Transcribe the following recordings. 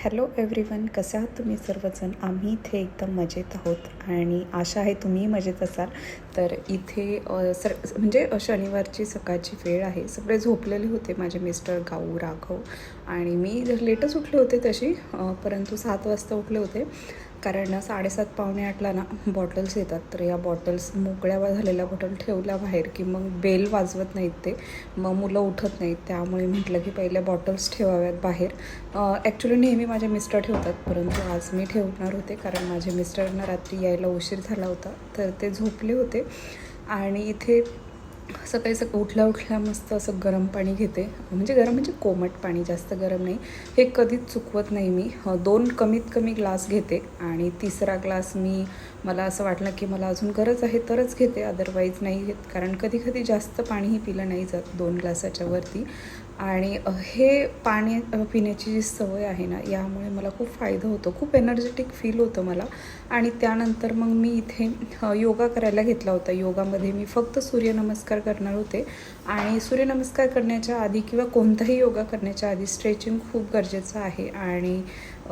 Hello everyone, कसे आहात तुम्ही सर्वजण? आम्ही इथे एकदम मजेत आहोत आणि आशा आहे तुम्ही मजेत असाल. तर इथे म्हणजे शनिवारची सकाळची वेळ आहे. सगळे झोपलेले होते, माझे मिस्टर, गाऊ, राघव आणि मी लेटच उठले होते तशी, परंतु 7 वाजता उठले होते कारण 7:30 पावणे 8ला ना बॉटल्स येतात. तर या बॉटल्स मोकळ्या झालेल्या बॉटल ठेवल्या बाहेर की मग बेल वाजवत नाहीत ते, मग मुलं उठत नाहीत. त्यामुळे म्हटलं की पहिल्या बॉटल्स ठेवाव्यात बाहेर. ॲक्च्युली नेहमी माझे मिस्टर ठेवतात, परंतु आज मी ठेवणार होते कारण माझे मिस्टरांना रात्री यायला उशीर झाला होता, तर ते झोपले होते. आणि इथे सकाळी उठल्या मस्त असं गरम पाणी घेते, म्हणजे गरम म्हणजे कोमट पाणी, जास्त गरम नाही. हे कधीच चुकवत नाही मी. 2 कमीत कमी ग्लास घेते आणि तिसरा ग्लास मला असं वाटलं की मला अजून गरज आहे तरच घेते, अदरवाईज नाही घेत. कारण कधी जास्त पाणीही पिलं नाही जात 2 ग्लासाच्या वरती. आणि हे पाणी पिण्याची जी सवय आहे ना, यामुळे मला खूप फायदा होतो, खूप एनर्जेटिक फील होतं मला. आणि त्यानंतर मग मी इथे योगा करायला घेतला होता. योगामध्ये मी फक्त सूर्यनमस्कार करणार होते आणि सूर्यनमस्कार करण्याच्या आधी किंवा कोणताही योगा करण्याच्या आधी स्ट्रेचिंग खूप गरजेचं आहे. आणि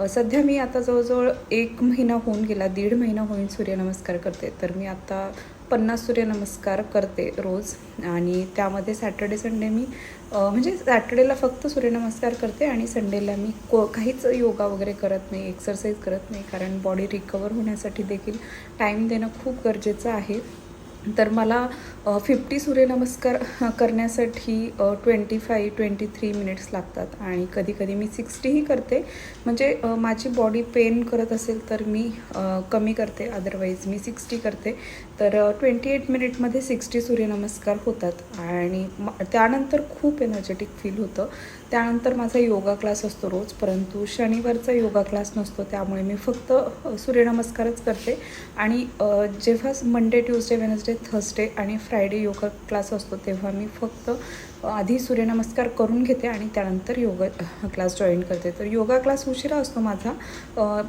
सध्या मी आता जवळजवळ 1 महिना होऊन गेला, 1.5 महिना होईल सूर्यनमस्कार करते. तर मी आता 50 सूर्यनमस्कार करते रोज. आणि त्यामध्ये सॅटर्डे संडे मी म्हणजे सॅटर्डेला फक्त सूर्यनमस्कार करते आणि संडेला मी काहीच योगा वगैरे करत नाही, एक्सरसाइज करत नाही, कारण बॉडी रिकवर होण्यासाठी देखील टाईम देणं खूप गरजेचं आहे. तर मला 50 सूर्यनमस्कार करण्यासाठी 23 मिनिट्स लागतात आणि कधी मी 60ही करते. म्हणजे माझी बॉडी पेन करत असेल तर मी कमी करते, अदरवाईज मी 60 करते. तर 28 मिनिटमध्ये 60 सूर्यनमस्कार होतात आणि त्यानंतर खूप एनर्जेटिक फील होतं. त्यानंतर माझा योगा क्लास असतो रोज, परंतु शनिवारचा योगा क्लास नसतो, त्यामुळे मी फक्त सूर्यनमस्कारच करते. आणि जेव्हा मंडे, ट्यूसडे, वेनसडे, थर्सडे आणि फ्रायडे योगा क्लास असतो, तेव्हा मी फक्त आधी सूर्यनमस्कार करून घेते आणि त्यानंतर योगा क्लास जॉईन करते. तर योगा क्लास उशिरा असतो माझा,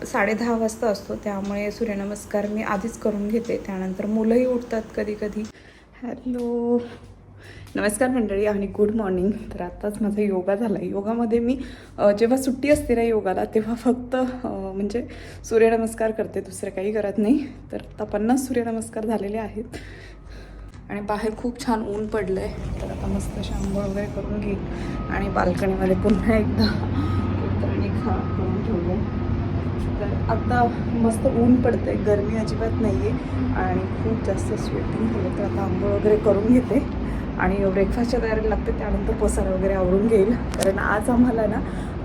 10:30 वाजता असतो, त्यामुळे सूर्यनमस्कार मी आधीच करून घेते. त्यानंतर मुलंही उठतात कधी. हॅलो, नमस्कार मंडळी आणि गुड मॉर्निंग. तर आत्ताच माझा योगा झाला. योगामध्ये मी जेव्हा सुट्टी असते ना योगाला, तेव्हा फक्त म्हणजे सूर्यनमस्कार करते, दुसरं काही करत नाही. तर आता 50 सूर्यनमस्कार झालेले आहेत आणि बाहेर खूप छान ऊन पडलं आहे. तर आता मस्त अशी आंघोळ वगैरे करून घेईल आणि बाल्कनीमध्ये पुन्हा एकदा कुत्र्याने करून ठेवलं. तर आता मस्त ऊन पडतं आहे, गरमी अजिबात नाही आहे आणि खूप जास्त स्वेटिंग झालं. तर आता आंघोळ वगैरे करून घेते आणि ब्रेकफास्टच्या तयारीला लागते. त्यानंतर पसारा वगैरे आवरून घेईल, कारण आज आम्हाला ना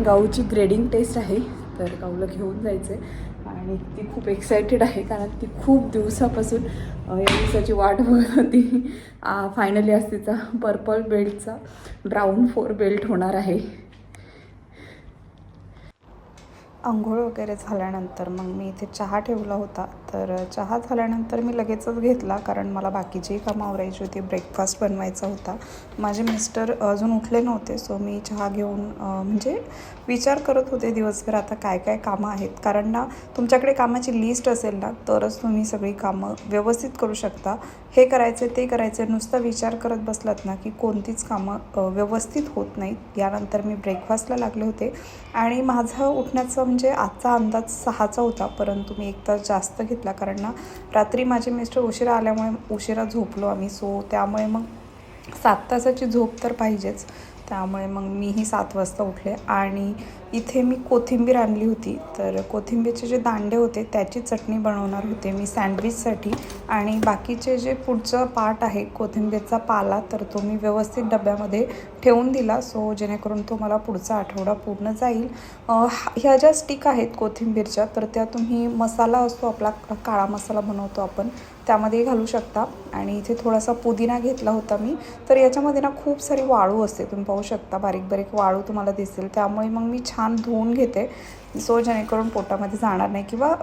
गाऊची ग्रेडिंग टेस्ट आहे. तर गाऊला घेऊन जायचं आहे आणि ती खूप एक्सायटेड आहे, कारण ती खूप दिवसापासून या दिवसाची वाट बघत होती. फायनली आज तिचा पर्पल बेल्टचा ब्राऊन 4 बेल्ट होणार आहे. अंघोळ वगैरे झाल्यानंतर मग मी इथे चहा ठेवला होता. तर चहा झाल्यानंतर मी लगेचच घेतला, कारण मला बाकीचीही कामं आवरायची होती, ब्रेकफास्ट बनवायचा होता. माझे मिस्टर अजून उठले नव्हते, सो मी चहा घेऊन म्हणजे विचार करत होते दिवसभर आता काय कामं आहेत. कारण ना तुमच्याकडे कामाची लिस्ट असेल ना, तरच तुम्ही सगळी कामं व्यवस्थित करू शकता. हे करायचं ते करायचं नुसता विचार करत बसलात ना की कोणतीच कामं व्यवस्थित होत नाहीत. यानंतर मी ब्रेकफास्टला लागले होते आणि माझं उठण्याचं म्हणजे आजचा अंदाज 6चा होता, परंतु मी 1 तास जास्त घेतला, कारण ना रात्री माझे मिस्टर उशिरा आल्यामुळे उशिरा झोपलो आम्ही. सो त्यामुळे मग 7 तासाची झोप तर पाहिजेच. त्यामुळे मग मीही 7 वाजता उठले आणि इथे मी कोथिंबीर आणली होती. तर कोथिंबीरचे जे दांडे होते त्याची चटणी बनवणार होते मी सँडविचसाठी. आणि बाकीचे जे पुढचं पार्ट आहे कोथिंबीरचा पाला, तर तो मी व्यवस्थित डब्यामध्ये ठेवून दिला, सो जेणेकरून तो मला पुढचा आठवडा पूर्ण जाईल. ह्या ज्या स्टिक आहेत कोथिंबीरच्या, तर त्या तुम्ही मसाला असतो आपला काळा मसाला बनवतो आपण, त्यामध्ये घालू शकता. आणि इथे थोडासा पुदिना घेतला होता मी. तर याच्यामध्ये ना खूप सारी वाळू असते, तुम्ही पाहू शकता, बारीक वाळू तुम्हाला दिसेल. त्यामुळे मग मी छान धुवून घेते, सो जेणेकरून पोटामध्ये जाणार नाही किंवा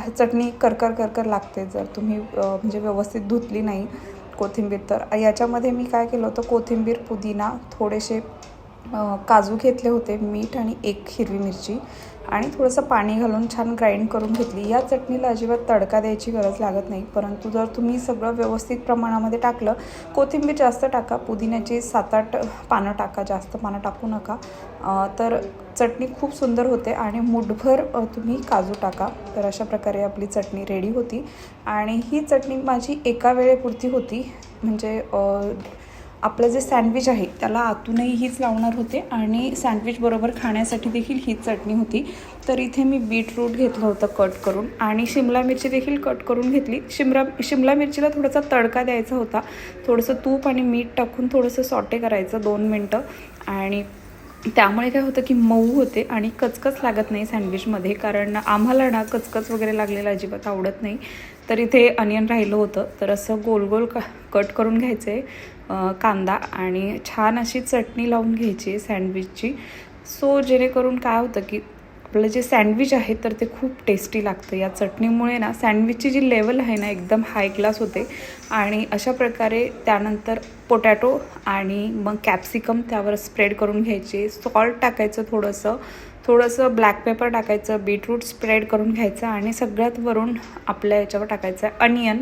चटणी करकर लागते जर तुम्ही म्हणजे व्यवस्थित धुतली नाही कोथिंबीर. तर याच्यामध्ये मी काय केलं होतं, कोथिंबीर, पुदिना, थोडेसे काजू घेतले होते, मीठ आणि 1 हिरवी मिरची आणि थोडंसं पाणी घालून छान ग्राइंड करून घेतली. या चटणीला अजिबात तडका द्यायची गरज लागत नाही, परंतु जर तुम्ही सगळं व्यवस्थित प्रमाणामध्ये टाकलं, कोथिंबीर जास्त टाका, पुदिन्याची 7-8 पानं टाका, जास्त पानं टाकू नका. तर चटणी खूप सुंदर होते आणि मुठभर तुम्ही काजू टाका. तर अशा प्रकारे आपली चटणी रेडी होती आणि ही चटणी माझी एका वेळेपुरती होती. म्हणजे आपलं जे सँडविच आहे त्याला आतूनही हीच लावणार होते आणि सँडविचबरोबर खाण्यासाठी देखील हीच चटणी होती. तर इथे मी बीटरूट घेतलं होतं कट करून आणि शिमला मिरची देखील कट करून घेतली. शिमला मिरचीला थोडासा तडका द्यायचा होता. थोडंसं तूप आणि मीठ टाकून थोडंसं सॉटे करायचं 2 मिनटं आणि त्यामुळे काय होतं की मऊ होते आणि कचकच लागत नाही सँडविचमध्ये. कारण आम्हाला ना कचकच वगैरे लागलेलं अजिबात आवडत नाही. तर इथे अनियन राहिलं होतं तर असं गोल गोल कट करून घ्यायचं आहे कांदा आणि छान अशी चटणी लावून घ्यायची सँडविचची. सो जेणेकरून काय होतं की आपलं जे सँडविच आहे तर ते खूप टेस्टी लागतं. या चटणीमुळे ना सँडविचची जी लेवल आहे ना एकदम हाय क्लास होते. आणि अशा प्रकारे त्यानंतर पोटॅटो आणि मग कॅप्सिकम त्यावर स्प्रेड करून घ्यायचे. सॉल्ट टाकायचं थोडंसं ब्लॅक पेपर टाकायचं, बीटरूट स्प्रेड करून घ्यायचं आणि सगळ्यात वरून आपल्या याच्यावर टाकायचं आहे अनियन.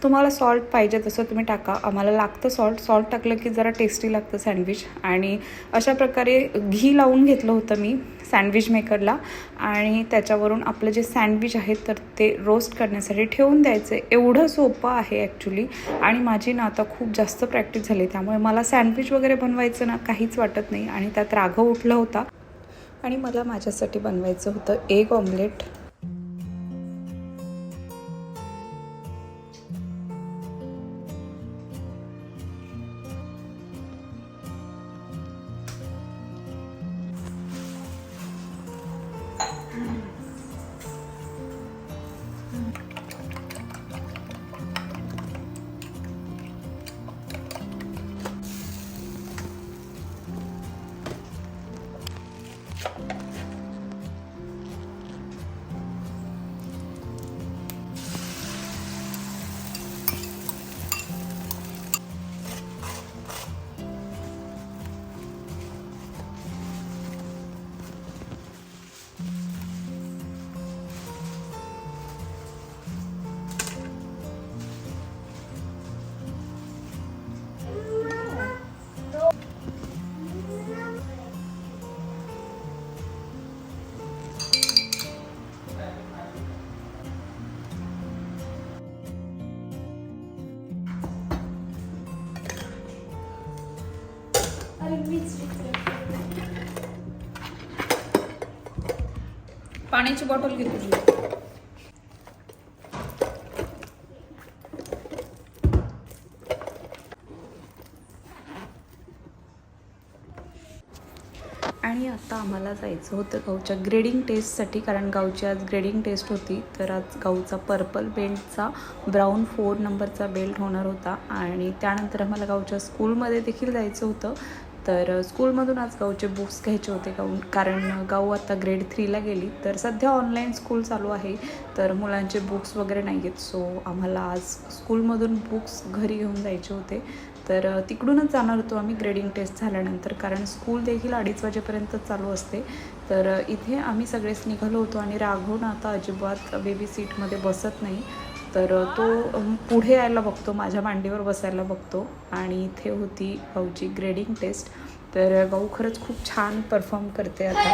तुम्हाला सॉल्ट पाहिजे तसं तुम्ही टाका. आम्हाला लागतं सॉल्ट टाकलं की जरा टेस्टी लागतं सँडविच. आणि अशा प्रकारे घी लावून घेतलं होतं मी सँडविच मेकरला आणि त्याच्यावरून आपलं जे सँडविच आहे तर ते रोस्ट करण्यासाठी ठेवून द्यायचं. एवढं सोपं आहे ॲक्च्युली. आणि माझी ना आता खूप जास्त प्रॅक्टिस झाली त्यामुळे मला सँडविच वगैरे बनवायचं ना काहीच वाटत नाही. आणि त्यात राघव उठला होता आणि मला माझ्यासाठी बनवायचं होतं एग ऑमलेट. पाण्याची बॉटल घे तुझी. आणि आता आम्हाला जायचं होतं गाऊच्या ग्रेडिंग टेस्टसाठी. कारण गाऊची आज ग्रेडिंग टेस्ट होती. तर आज गाऊचा पर्पल बेल्टचा ब्राऊन 4 नंबरचा बेल्ट होणार होता. आणि त्यानंतर आम्हाला गाऊच्या स्कूलमध्ये देखील जायचं होतं. तर स्कूलमधून आज गाऊचे बुक्स घ्यायचे होते कारण गाऊ आता ग्रेड 3ला गेली. तर सध्या ऑनलाईन स्कूल चालू आहे तर मुलांचे बुक्स वगैरे नाही आहेत. सो आम्हाला आज स्कूलमधून बुक्स घरी घेऊन जायचे होते. तर तिकडूनच जाणार होतो आम्ही ग्रेडिंग टेस्ट झाल्यानंतर. कारण स्कूल देखील 2:30 वाजेपर्यंत चालू असते. तर इथे आम्ही सगळेच निघालो होतो आणि राघव आता अजिबात बेबी सीटमध्ये बसत नाही. तर तो पुढे यायला बघतो, माझ्या मांडीवर बसायला बघतो. आणि इथे होती गाऊची ग्रेडिंग टेस्ट. तर गाऊ खरंच खूप छान परफॉर्म करते आता.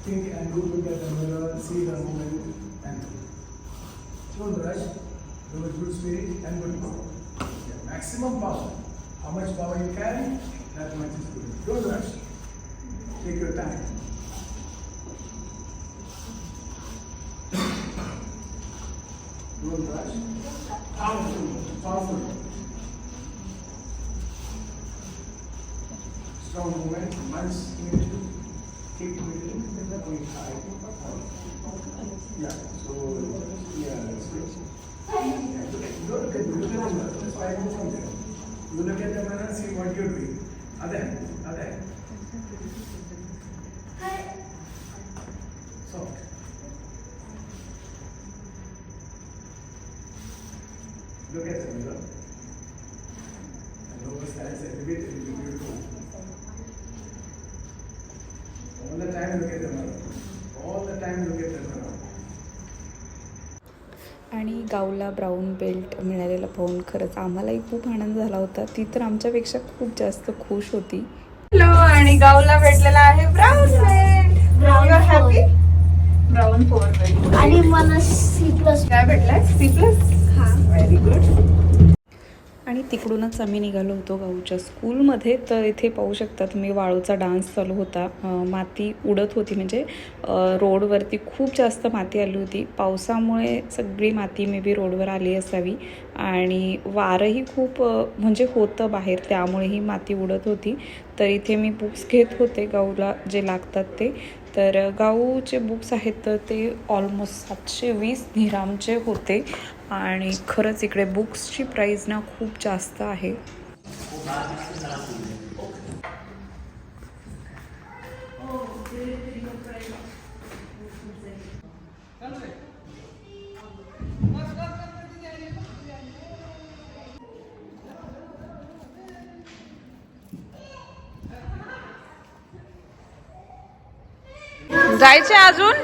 Think and look at the mirror, see the moment, and don't rush. Do with good spirit and good power. Yeah, maximum power. How much power you carry, that much is good. Don't rush. Take your time. Don't rush. Powerful, powerful. Strong movement. Once you need to keep moving. Yeah, so, yeah, that's good. Look at the mirror, just 5 minutes from there. You look at the mirror, see what you're doing. Other. Soft. Look at the mirror. And over stands elevate and be beautiful. All the time look at the mirror. All the time look at the mirror. आणि गावला brown belt मिळालेला पाहून खरंच आम्हालाही खूप आनंद झाला होता. ती तर आमच्यापेक्षा खूप जास्त खुश होती. हॅलो, आणि गावला भेटलेला आहे brown belt. You are happy? Brown 4 belt. आणि मला C+ काय भेटलाय? C+? हा. Very good. आणि तिकडूनच आम्ही निघालो होतो गावच्या स्कूलमध्ये. तर इथे पाहू शकता तुम्ही वाळूचा डान्स चालू होता. माती उडत होती, म्हणजे रोडवरती खूप जास्त माती आली होती. पावसामुळे सगळी माती मे बी रोडवर आली असावी आणि वारंही खूप म्हणजे होतं बाहेर, त्यामुळे ही माती उडत होती. तर इथे मी बुक्स घेत होते गाऊला जे लागतात ते. तर गाऊचे बुक्स आहेत तर ते ऑलमोस्ट 720 दिरहामचे होते आणि खरंच इकडे बुक्सची प्राईस ना खूप जास्त आहे. जायचे अजून?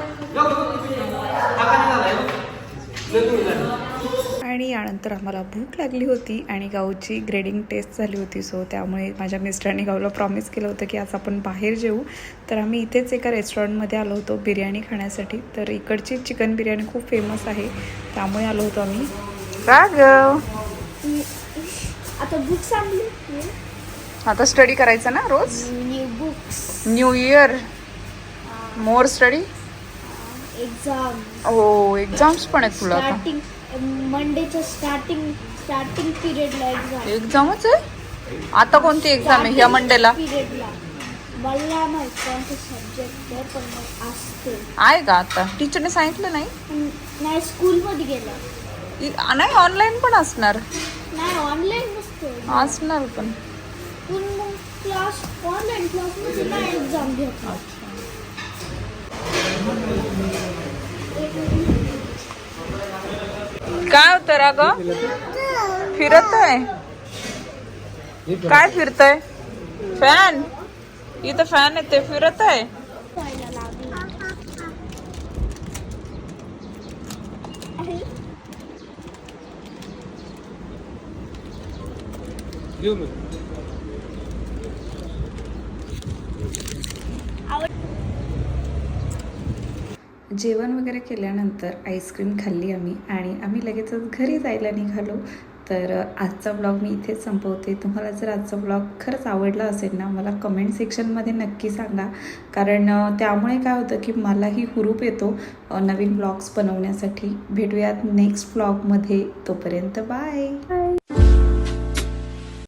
आणि यानंतर आम्हाला भूक लागली होती आणि गावची ग्रेडिंग टेस्ट झाली होती. सो त्यामुळे माझ्या मिस्टरांनी गावला प्रॉमिस केलं होतं की आज आपण बाहेर जेऊ. तर आम्ही इथेच एका रेस्टॉरंटमध्ये आलो होतो बिर्याणी खाण्यासाठी. तर इकडची चिकन बिर्याणी खूप फेमस आहे, त्यामुळे आलो होतो आम्ही. का ग? आता बुक्स आणली. आता स्टडी करायचा ना रोज? New books, new year, more study. Exam. हो, एक्झाम्स पण आहेत तुला आता. स्टार्टिंग मंडेच्या स्टार्टिंग पिरियडला एक्झामच आहे आता? कोणती एक्झाम आहे ह्या मंडेला? पिरियडला मला माहित कोणते सब्जेक्ट आहे, पण मग असते. आहे का आता? टीचरने सांगितलं नाही? नाही, स्कूलमध्ये गेला. नाही, ऑनलाईन पण असणार. नाही, ऑनलाईन नसते. असणार पण. पण मग क्लास ऑनलाईन क्लासमध्ये नाही एक्झाम घेतला. काय होतं रा ग? फिरत आहे? काय फिरतय? फॅन? इथं फॅन आहे, ते फिरत आहे. जेवण वगैरे केल्यानंतर आईस्क्रीम खाल्ली आम्ही आणि आम्ही लगेचच घरी जायला निघालो. तर आजचा ब्लॉग मी इथेच संपवते. तुम्हाला जर आजचा ब्लॉग खरंच आवडला असेल ना, मला कमेंट सेक्शनमध्ये नक्की सांगा, कारण त्यामुळे काय होतं की मलाही हुरूप येतो नवीन ब्लॉग्स बनवण्यासाठी. भेटूयात नेक्स्ट ब्लॉगमध्ये. तोपर्यंत बाय.